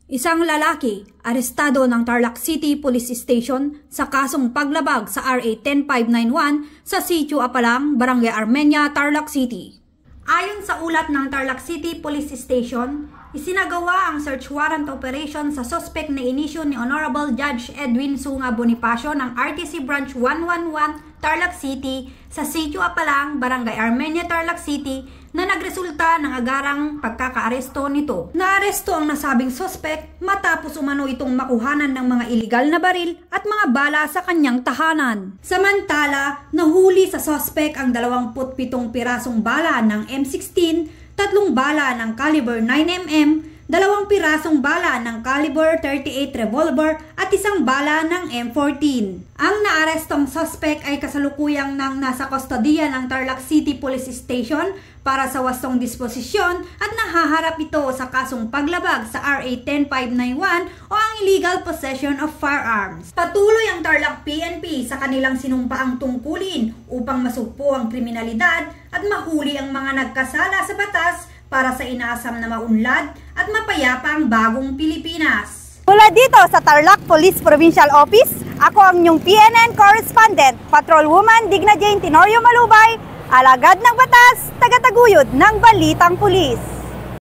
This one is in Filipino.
Isang lalaki, arestado ng Tarlac City Police Station sa kasong paglabag sa RA 10591 sa Sitio Apalang, Barangay Armenia, Tarlac City. Ayon sa ulat ng Tarlac City Police Station, isinagawa ang search warrant operation sa suspect na inisyo ni Honorable Judge Edwin Sunga Bonifacio ng RTC Branch 111 Tarlac City sa Sitio Apalang, Barangay Armenia, Tarlac City na nagresulta ng agarang pagkakaaresto nito. Naaresto ang nasabing suspect matapos umano itong makuhanan ng mga iligal na baril at mga bala sa kanyang tahanan. Samantala, nahuli sa suspect ang 27 pirasong bala ng M16, 3 bala ng caliber 9mm, 2 pirasong bala ng caliber 38 revolver at 1 bala ng M14. Ang naarestong suspect ay kasalukuyang nasa kustodiya ng Tarlac City Police Station para sa wastong disposisyon at nahaharap ito sa kasong paglabag sa RA 10591 o ang illegal possession of firearms. Patuloy ang Tarlac PNP sa kanilang sinumpaang tungkulin upang masugpo ang kriminalidad at mahuli ang mga nagkasala sa batas para sa inaasam na maunlad at mapayapa ang bagong Pilipinas. Mula dito sa Tarlac Police Provincial Office, ako ang inyong PNN Correspondent, Patrolwoman Digna Jane Tenorio Malubay, alagad ng batas, tagataguyod ng Balitang Pulis.